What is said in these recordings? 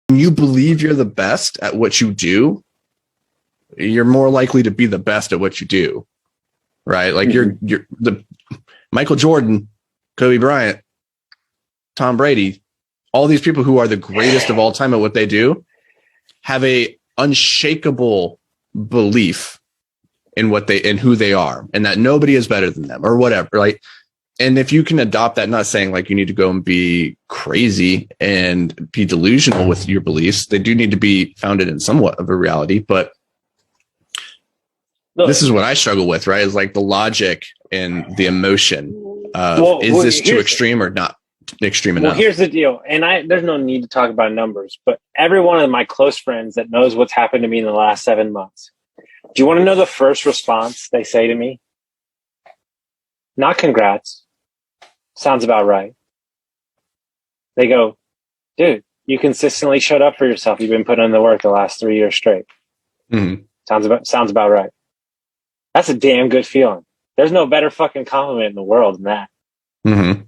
you believe you're the best at what you do, you're more likely to be the best at what you do, right? Like you're the Michael Jordan, Kobe Bryant, Tom Brady, all these people who are the greatest of all time at what they do have a unshakable belief in who they are, and that nobody is better than them or whatever. Like, and if you can adopt that, not saying like you need to go and be crazy and be delusional with your beliefs. They do need to be founded in somewhat of a reality, but this is what I struggle with, right? Is like the logic and the emotion of, is this too extreme or not extreme enough? Well, here's the deal. And there's no need to talk about numbers, but every one of my close friends that knows what's happened to me in the last 7 months, do you want to know the first response they say to me? Not congrats. Sounds about right. They go, dude, you consistently showed up for yourself. You've been putting in the work the last 3 years straight. Mm-hmm. Sounds about right. That's a damn good feeling. There's no better fucking compliment in the world than that. Mm-hmm.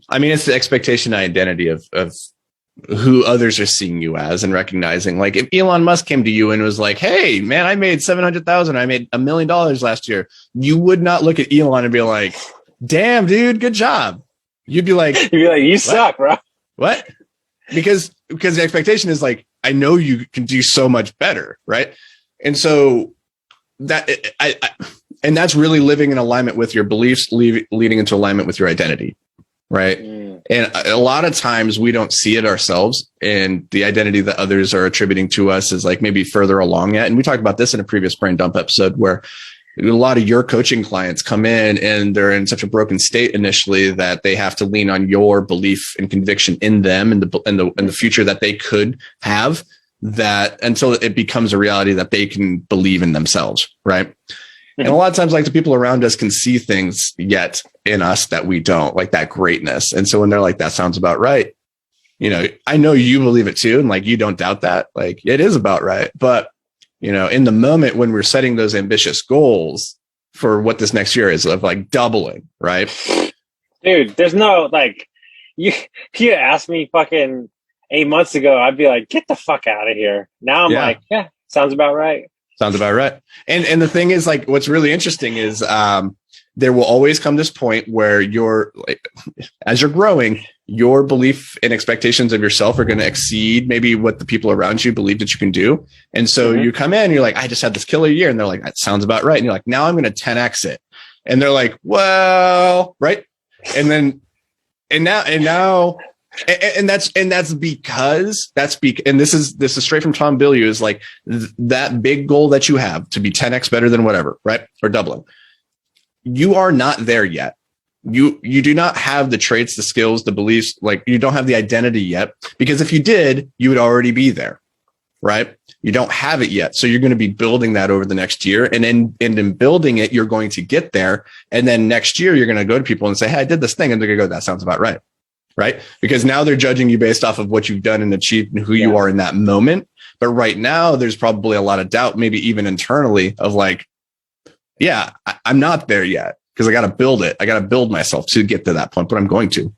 I mean, it's the expectation and identity of who others are seeing you as, and recognizing, like, if Elon Musk came to you and was like, hey, man, I made 700,000. I made $1 million last year. You would not look at Elon and be like, damn, dude, good job. You'd be like, you suck, bro. What? Because the expectation is like, I know you can do so much better. Right. And so and that's really living in alignment with your beliefs, leading into alignment with your identity. Right. And a lot of times we don't see it ourselves, and the identity that others are attributing to us is like maybe further along yet. And we talked about this in a previous Brain Dump episode, where a lot of your coaching clients come in and they're in such a broken state initially that they have to lean on your belief and conviction in them and the future that they could have, that until it becomes a reality that they can believe in themselves. Right. And a lot of times, like, the people around us can see things yet in us that we don't, like that greatness. And so when they're like, that sounds about right, you know, I know you believe it too. And like, you don't doubt that, like, it is about right. But, you know, in the moment when we're setting those ambitious goals for what this next year is, of like doubling, right? Dude, there's no, like, you asked me fucking 8 months ago, I'd be like, get the fuck out of here. Now I'm like, yeah, sounds about right. Sounds about right. And the thing is, like, what's really interesting is there will always come this point where as you're growing, your belief and expectations of yourself are going to exceed maybe what the people around you believe that you can do. And so you come in and you're like, I just had this killer year. And they're like, that sounds about right. And you're like, now I'm going to 10X it. And they're like, well, right. And that's because and this is straight from Tom Bilyeu, is like that big goal that you have to be 10X better than whatever, right? Or doubling. You are not there yet. You do not have the traits, the skills, the beliefs, like, you don't have the identity yet, because if you did, you would already be there, right? You don't have it yet. So you're going to be building that over the next year. And in building it, you're going to get there. And then next year, you're going to go to people and say, hey, I did this thing. And they're going to go, that sounds about right. Right. Because now they're judging you based off of what you've done and achieved and who you are in that moment. But right now, there's probably a lot of doubt, maybe even internally, of like, yeah, I'm not there yet, because I got to build it. I got to build myself to get to that point, but I'm going to.